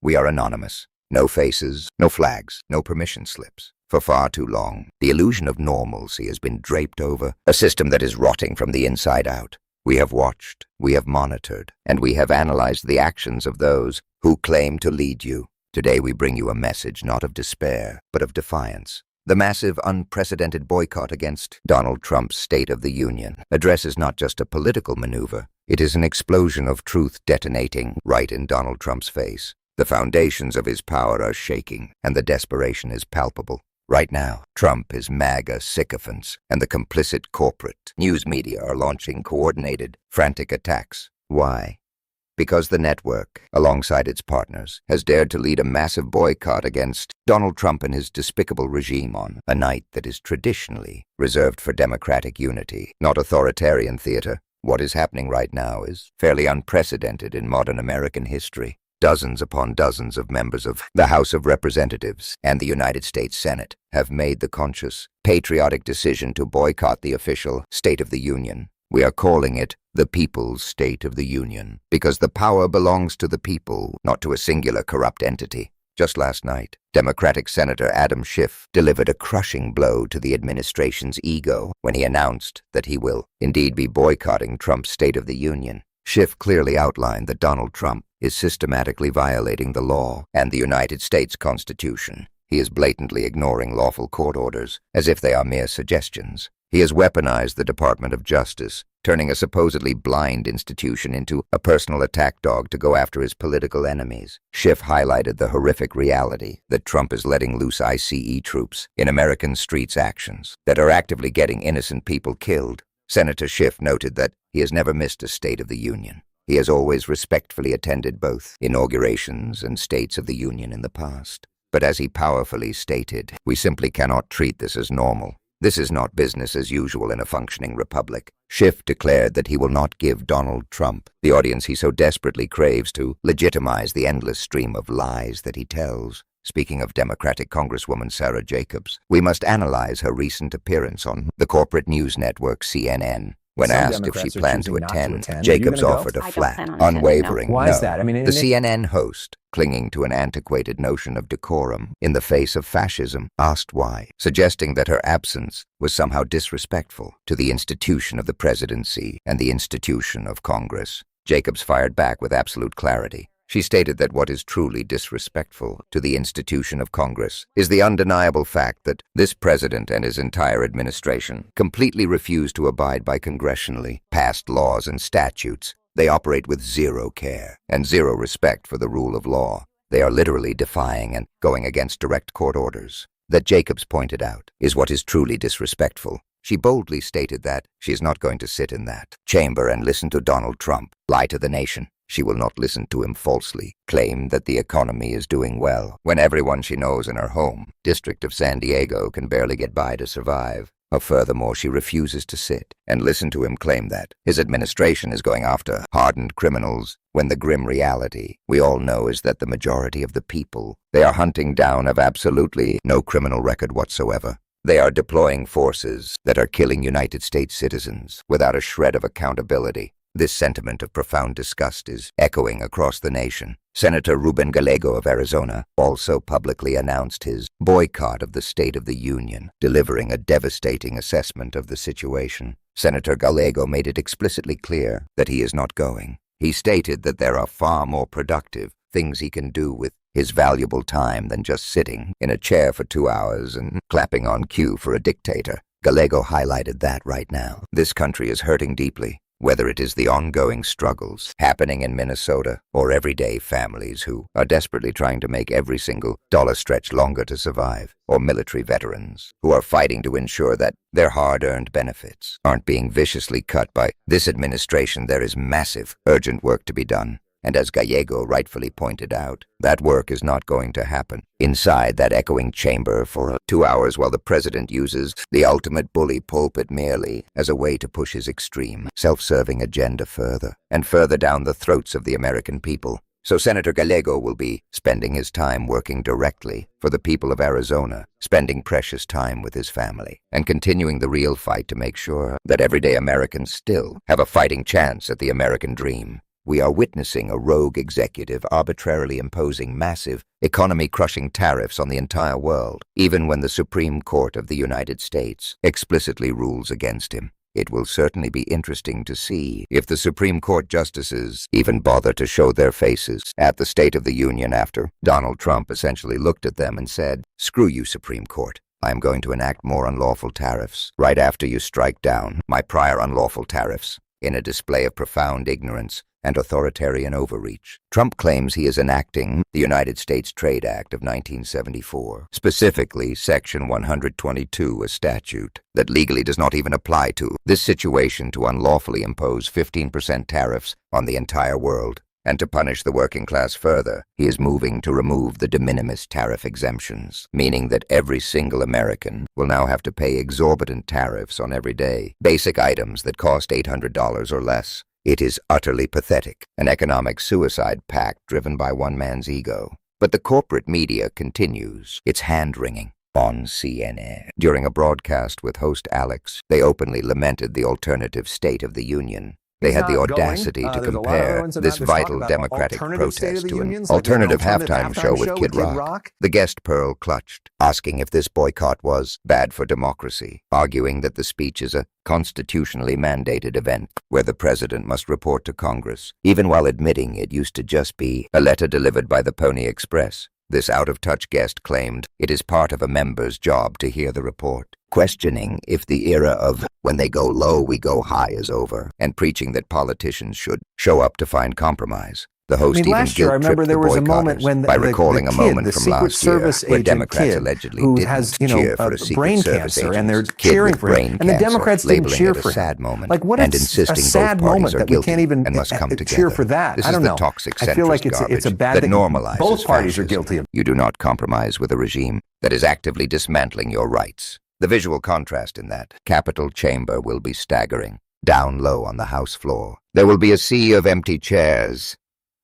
We are anonymous. No faces, no flags, no permission slips. For far too long, the illusion of normalcy has been draped over a system that is rotting from the inside out. We have watched, we have monitored, and we have analyzed the actions of those who claim to lead you. Today we bring you a message not of despair, but of defiance. The massive, unprecedented boycott against Donald Trump's State of the Union address is not just a political maneuver. It is an explosion of truth detonating right in Donald Trump's face. The foundations of his power are shaking, and the desperation is palpable. Right now, Trump, his MAGA sycophants, and the complicit corporate news media are launching coordinated, frantic attacks. Why? Because the network, alongside its partners, has dared to lead a massive boycott against Donald Trump and his despicable regime on a night that is traditionally reserved for democratic unity, not authoritarian theater. What is happening right now is fairly unprecedented in modern American history. Dozens upon dozens of members of the House of Representatives and the United States Senate have made the conscious, patriotic decision to boycott the official State of the Union. We are calling it the People's State of the Union because the power belongs to the people, not to a singular corrupt entity. Just last night, Democratic Senator Adam Schiff delivered a crushing blow to the administration's ego when he announced that he will indeed be boycotting Trump's State of the Union. Schiff clearly outlined that Donald Trump is systematically violating the law and the United States Constitution. He is blatantly ignoring lawful court orders as if they are mere suggestions. He has weaponized the Department of Justice, turning a supposedly blind institution into a personal attack dog to go after his political enemies. Schiff highlighted the horrific reality that Trump is letting loose ICE troops in American streets actions that are actively getting innocent people killed. Senator Schiff noted that he has never missed a State of the Union. He has always respectfully attended both inaugurations and States of the Union in the past. But as he powerfully stated, we simply cannot treat this as normal. This is not business as usual in a functioning republic. Schiff declared that he will not give Donald Trump the audience he so desperately craves to legitimize the endless stream of lies that he tells. Speaking of Democratic Congresswoman Sarah Jacobs, we must analyze her recent appearance on the corporate news network CNN. When asked if she planned to attend, Jacobs offered a flat, unwavering no. Why is that? The CNN host, clinging to an antiquated notion of decorum in the face of fascism, asked why, suggesting that her absence was somehow disrespectful to the institution of the presidency and the institution of Congress. Jacobs fired back with absolute clarity. She stated that what is truly disrespectful to the institution of Congress is the undeniable fact that this president and his entire administration completely refuse to abide by congressionally passed laws and statutes. They operate with zero care and zero respect for the rule of law. They are literally defying and going against direct court orders. That, Jacobs pointed out, is what is truly disrespectful. She boldly stated that she is not going to sit in that chamber and listen to Donald Trump lie to the nation. She will not listen to him falsely claim that the economy is doing well when everyone she knows in her home district of San Diego can barely get by to survive. Furthermore, she refuses to sit and listen to him claim that his administration is going after hardened criminals when the grim reality we all know is that the majority of the people they are hunting down have absolutely no criminal record whatsoever. They are deploying forces that are killing United States citizens without a shred of accountability. This sentiment of profound disgust is echoing across the nation. Senator Ruben Gallego of Arizona also publicly announced his boycott of the State of the Union, delivering a devastating assessment of the situation. Senator Gallego made it explicitly clear that he is not going. He stated that there are far more productive things he can do with his valuable time than just sitting in a chair for 2 hours and clapping on cue for a dictator. Gallego highlighted that right now this country is hurting deeply. Whether it is the ongoing struggles happening in Minnesota or everyday families who are desperately trying to make every single dollar stretch longer to survive, or military veterans who are fighting to ensure that their hard-earned benefits aren't being viciously cut by this administration, there is massive, urgent work to be done. And as Gallego rightfully pointed out, that work is not going to happen inside that echoing chamber for 2 hours while the president uses the ultimate bully pulpit merely as a way to push his extreme, self-serving agenda further and further down the throats of the American people. So Senator Gallego will be spending his time working directly for the people of Arizona, spending precious time with his family, and continuing the real fight to make sure that everyday Americans still have a fighting chance at the American dream. We are witnessing a rogue executive arbitrarily imposing massive, economy-crushing tariffs on the entire world, even when the Supreme Court of the United States explicitly rules against him. It will certainly be interesting to see if the Supreme Court justices even bother to show their faces at the State of the Union after Donald Trump essentially looked at them and said, "Screw you, Supreme Court. I am going to enact more unlawful tariffs right after you strike down my prior unlawful tariffs." In a display of profound ignorance and authoritarian overreach, Trump claims he is enacting the United States Trade Act of 1974, specifically Section 122, a statute that legally does not even apply to this situation, to unlawfully impose 15% tariffs on the entire world. And to punish the working class further, he is moving to remove the de minimis tariff exemptions, meaning that every single American will now have to pay exorbitant tariffs on everyday basic items that cost $800 or less. It is utterly pathetic, an economic suicide pact driven by one man's ego. But the corporate media continues its hand-wringing. On CNN, during a broadcast with host Alex, they openly lamented the alternative State of the Union. They had the audacity to compare this vital democratic protest to an alternative halftime show with Kid Rock. The guest Pearl clutched, asking if this boycott was bad for democracy, arguing that the speech is a constitutionally mandated event where the president must report to Congress, even while admitting it used to just be a letter delivered by the Pony Express. This out-of-touch guest claimed it is part of a member's job to hear the report, questioning if the era of "when they go low, we go high" is over, and preaching that politicians should show up to find compromise. The host even guilt-tripped the boycotters by recalling a moment from last year where Democrats allegedly didn't cheer for a Secret Service agent, and they're cheering for it, and the Democrats didn't cheer for it a sad moment, like, what and is insisting a sad both parties moment are that we guilty can't even and must come together. cheer for that? This I don't is the know. toxic I feel like centrist it's a bad that thing. normalizes Both parties are fascism. guilty of. You do not compromise with a regime that is actively dismantling your rights. The visual contrast in that Capitol chamber will be staggering. Down low on the House floor, there will be a sea of empty chairs,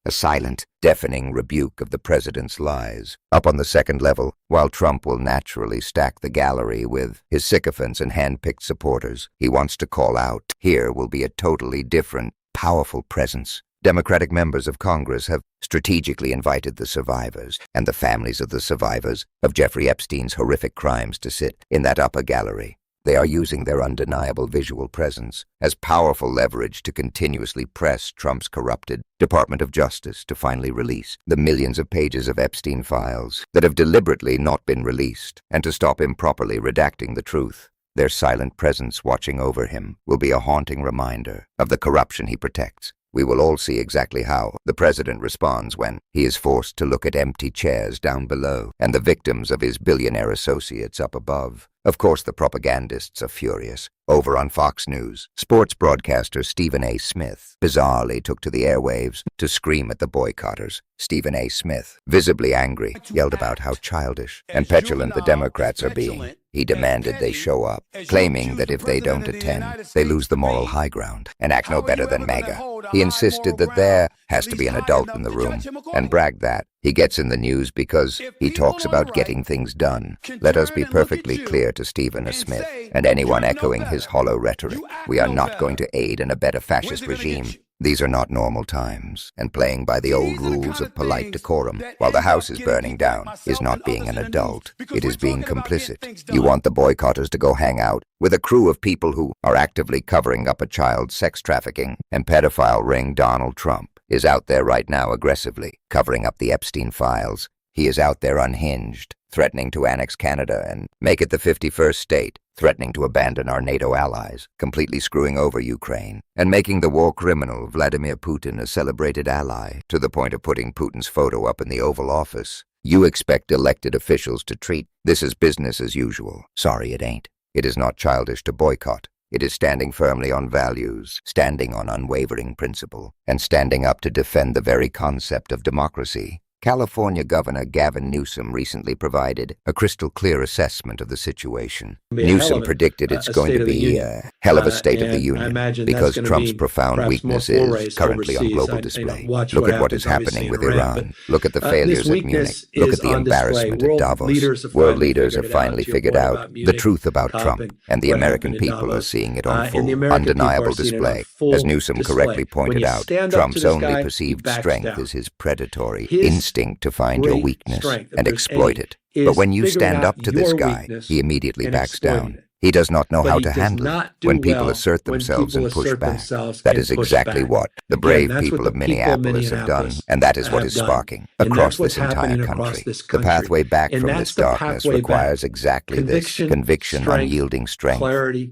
a silent, deafening rebuke of the president's lies. Up on the second level, while Trump will naturally stack the gallery with his sycophants and hand-picked supporters, he wants to call out, here will be a totally different, powerful presence. Democratic members of Congress have strategically invited the survivors and the families of the survivors of Jeffrey Epstein's horrific crimes to sit in that upper gallery. They are using their undeniable visual presence as powerful leverage to continuously press Trump's corrupted Department of Justice to finally release the millions of pages of Epstein files that have deliberately not been released, and to stop improperly redacting the truth. Their silent presence watching over him will be a haunting reminder of the corruption he protects. We will all see exactly how the president responds when he is forced to look at empty chairs down below and the victims of his billionaire associates up above. Of course, the propagandists are furious. Over on Fox News, sports broadcaster Stephen A. Smith bizarrely took to the airwaves to scream at the boycotters. Stephen A. Smith, visibly angry, yelled about how childish and petulant the Democrats are being. He demanded they show up, claiming that if they don't attend, they lose the moral high ground and act no better than MAGA. He insisted that there has to be an adult in the room, and bragged that he gets in the news because he talks about getting things done. Let us be perfectly clear to Stephen A. Smith and anyone echoing his hollow rhetoric. We are not going to aid and abet a fascist regime. These are not normal times, and playing by the old rules of polite decorum while the house is burning down is not being an adult. It is being complicit. You want the boycotters to go hang out with a crew of people who are actively covering up a child sex trafficking and pedophile ring. Donald Trump is out there right now aggressively covering up the Epstein files. He is out there unhinged, threatening to annex Canada and make it the 51st state, threatening to abandon our NATO allies, completely screwing over Ukraine, and making the war criminal Vladimir Putin a celebrated ally, to the point of putting Putin's photo up in the Oval Office. You expect elected officials to treat this as business as usual. Sorry, it ain't. It is not childish to boycott. It is standing firmly on values, standing on unwavering principle, and standing up to defend the very concept of democracy. California Governor Gavin Newsom recently provided a crystal clear assessment of the situation. Newsom predicted it's going to be a hell of a State of the Union because Trump's profound weakness is currently on global display. Look at what is happening with Iran. Look at the failures at Munich. Look at the embarrassment at Davos. World leaders have finally figured out the truth about Trump, and the American people are seeing it on full, undeniable display. As Newsom correctly pointed out, Trump's only perceived strength is his predatory instinct to find your weakness and exploit it. But when you stand up to this guy, he immediately backs down. He does not know how to handle it when people assert themselves and push back. That is exactly what the brave people of Minneapolis have done, and that is what is sparking across this entire country. The pathway back from this darkness requires exactly this: conviction, unyielding strength,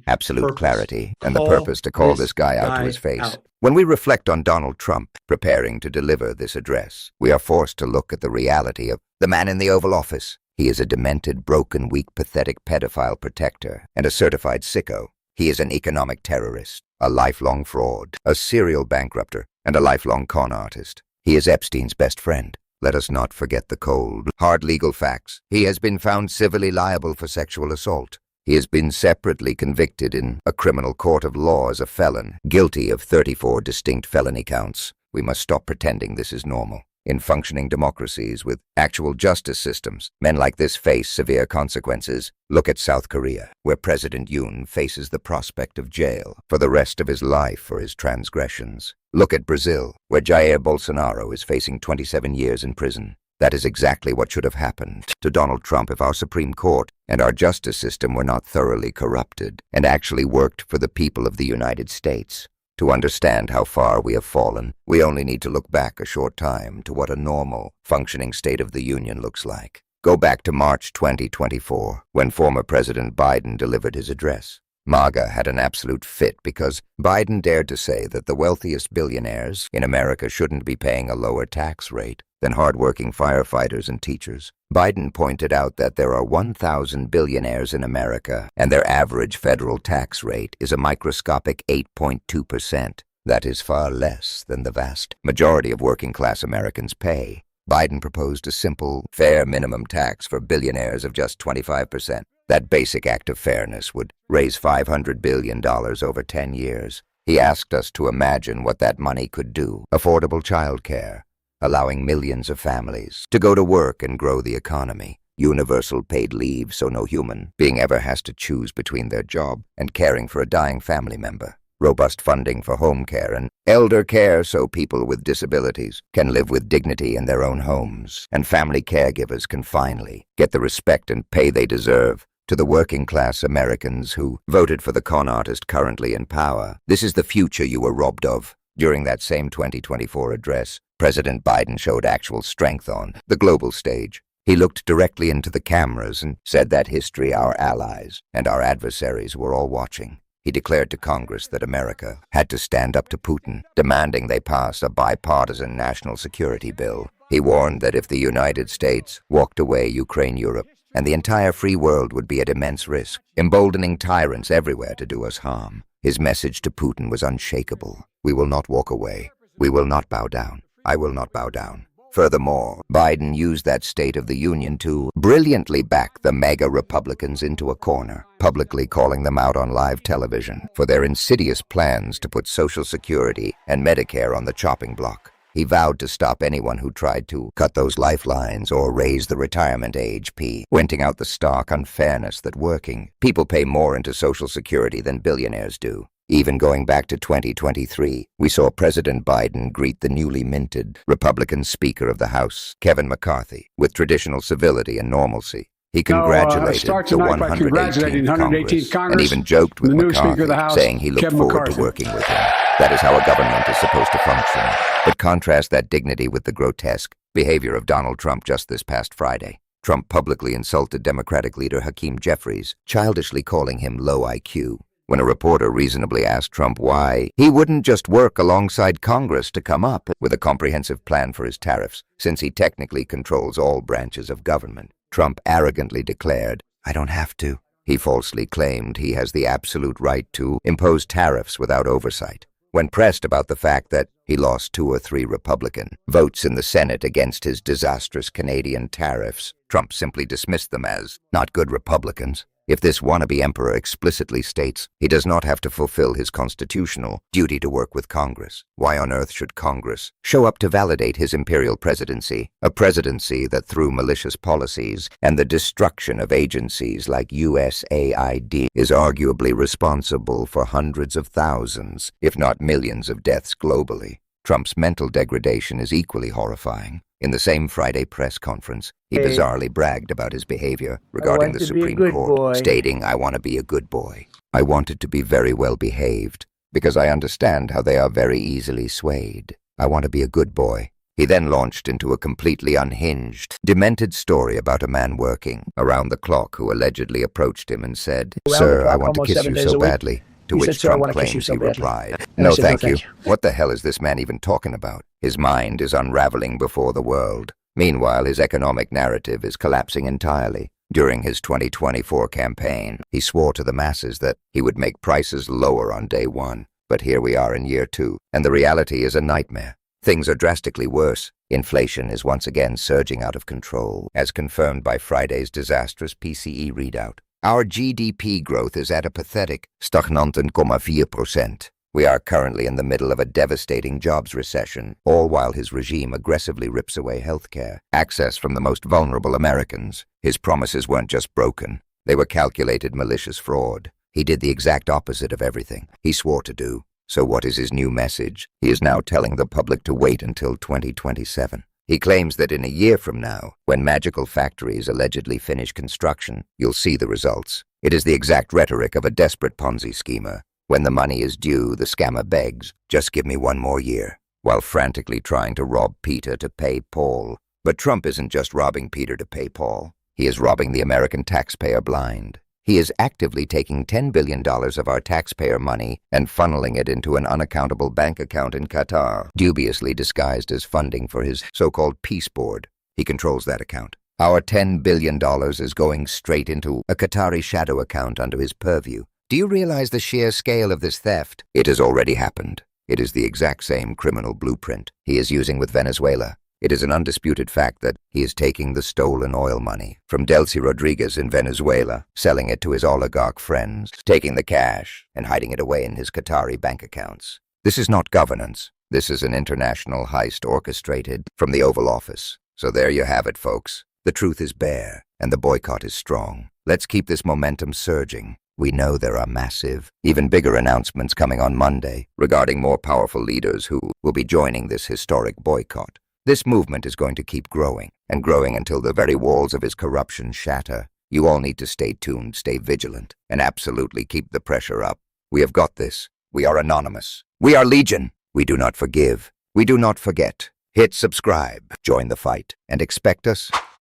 absolute clarity, and the purpose to call this guy out to his face. When we reflect on Donald Trump preparing to deliver this address, we are forced to look at the reality of the man in the Oval Office. He is a demented, broken, weak, pathetic pedophile protector and a certified sicko. He is an economic terrorist, a lifelong fraud, a serial bankrupter, and a lifelong con artist. He is Epstein's best friend. Let us not forget the cold, hard legal facts. He has been found civilly liable for sexual assault. He has been separately convicted in a criminal court of law as a felon, guilty of 34 distinct felony counts. We must stop pretending this is normal. In functioning democracies with actual justice systems, men like this face severe consequences. Look at South Korea, where President Yoon faces the prospect of jail for the rest of his life for his transgressions. Look at Brazil, where Jair Bolsonaro is facing 27 years in prison. That is exactly what should have happened to Donald Trump if our Supreme Court and our justice system were not thoroughly corrupted and actually worked for the people of the United States. To understand how far we have fallen, we only need to look back a short time to what a normal, functioning State of the Union looks like. Go back to March 2024, when former President Biden delivered his address. MAGA had an absolute fit because Biden dared to say that the wealthiest billionaires in America shouldn't be paying a lower tax rate than hardworking firefighters and teachers. Biden pointed out that there are 1,000 billionaires in America, and their average federal tax rate is a microscopic 8.2%. That is far less than the vast majority of working-class Americans pay. Biden proposed a simple, fair minimum tax for billionaires of just 25%. That basic act of fairness would raise $500 billion over 10 years. He asked us to imagine what that money could do. Affordable childcare, allowing millions of families to go to work and grow the economy. Universal paid leave so no human being ever has to choose between their job and caring for a dying family member. Robust funding for home care and elder care so people with disabilities can live with dignity in their own homes, and family caregivers can finally get the respect and pay they deserve. To the working-class Americans who voted for the con artist currently in power, this is the future you were robbed of. During that same 2024 address, President Biden showed actual strength on the global stage. He looked directly into the cameras and said that history, our allies, and our adversaries were all watching. He declared to Congress that America had to stand up to Putin, demanding they pass a bipartisan national security bill. He warned that if the United States walked away, Ukraine, Europe, and the entire free world would be at immense risk, emboldening tyrants everywhere to do us harm. His message to Putin was unshakable. We will not walk away. We will not bow down. I will not bow down. Furthermore, Biden used that State of the Union to brilliantly back the mega Republicans into a corner, publicly calling them out on live television for their insidious plans to put Social Security and Medicare on the chopping block. He vowed to stop anyone who tried to cut those lifelines or raise the retirement age, pointing out the stark unfairness that working people pay more into Social Security than billionaires do. Even going back to 2023, we saw President Biden greet the newly minted Republican Speaker of the House, Kevin McCarthy, with traditional civility and normalcy. He congratulated the 118th Congress and even joked with McCarthy, saying he looked forward to working with him. That is how a government is supposed to function. But contrast that dignity with the grotesque behavior of Donald Trump just this past Friday. Trump publicly insulted Democratic leader Hakeem Jeffries, childishly calling him low IQ. When a reporter reasonably asked Trump why he wouldn't just work alongside Congress to come up with a comprehensive plan for his tariffs, since he technically controls all branches of government, Trump arrogantly declared, "I don't have to." He falsely claimed he has the absolute right to impose tariffs without oversight. When pressed about the fact that he lost 2 or 3 Republican votes in the Senate against his disastrous Canadian tariffs, Trump simply dismissed them as not good Republicans. If this wannabe emperor explicitly states he does not have to fulfill his constitutional duty to work with Congress, why on earth should Congress show up to validate his imperial presidency, a presidency that through malicious policies and the destruction of agencies like USAID is arguably responsible for hundreds of thousands, if not millions of deaths globally? Trump's mental degradation is equally horrifying. In the same Friday press conference, he bizarrely bragged about his behavior regarding the Supreme Court, stating, "I want to be a good boy. I wanted to be very well behaved, because I understand how they are very easily swayed. I want to be a good boy." He then launched into a completely unhinged, demented story about a man working around the clock who allegedly approached him and said, "Sir, I want to kiss you so badly." To which Trump claims he replied, "No, thank you. What the hell is this man even talking about?" His mind is unraveling before the world. Meanwhile, his economic narrative is collapsing entirely. During his 2024 campaign, he swore to the masses that he would make prices lower on day 1. But here we are in year 2, and the reality is a nightmare. Things are drastically worse. Inflation is once again surging out of control, as confirmed by Friday's disastrous PCE readout. Our GDP growth is at a pathetic stagnant 0,4%. We are currently in the middle of a devastating jobs recession, all while his regime aggressively rips away healthcare, access from the most vulnerable Americans. His promises weren't just broken. They were calculated malicious fraud. He did the exact opposite of everything he swore to do. So what is his new message? He is now telling the public to wait until 2027. He claims that in a year from now, when magical factories allegedly finish construction, you'll see the results. It is the exact rhetoric of a desperate Ponzi schemer. When the money is due, the scammer begs, "Just give me 1 more year," while frantically trying to rob Peter to pay Paul. But Trump isn't just robbing Peter to pay Paul. He is robbing the American taxpayer blind. He is actively taking $10 billion of our taxpayer money and funneling it into an unaccountable bank account in Qatar, dubiously disguised as funding for his so-called peace board. He controls that account. Our $10 billion is going straight into a Qatari shadow account under his purview. Do you realize the sheer scale of this theft? It has already happened. It is the exact same criminal blueprint he is using with Venezuela. It is an undisputed fact that he is taking the stolen oil money from Delcy Rodriguez in Venezuela, selling it to his oligarch friends, taking the cash and hiding it away in his Qatari bank accounts. This is not governance. This is an international heist orchestrated from the Oval Office. So there you have it, folks. The truth is bare, and the boycott is strong. Let's keep this momentum surging. We know there are massive, even bigger announcements coming on Monday regarding more powerful leaders who will be joining this historic boycott. This movement is going to keep growing and growing until the very walls of his corruption shatter. You all need to stay tuned, stay vigilant, and absolutely keep the pressure up. We have got this. We are anonymous. We are legion. We do not forgive. We do not forget. Hit subscribe, join the fight, and expect us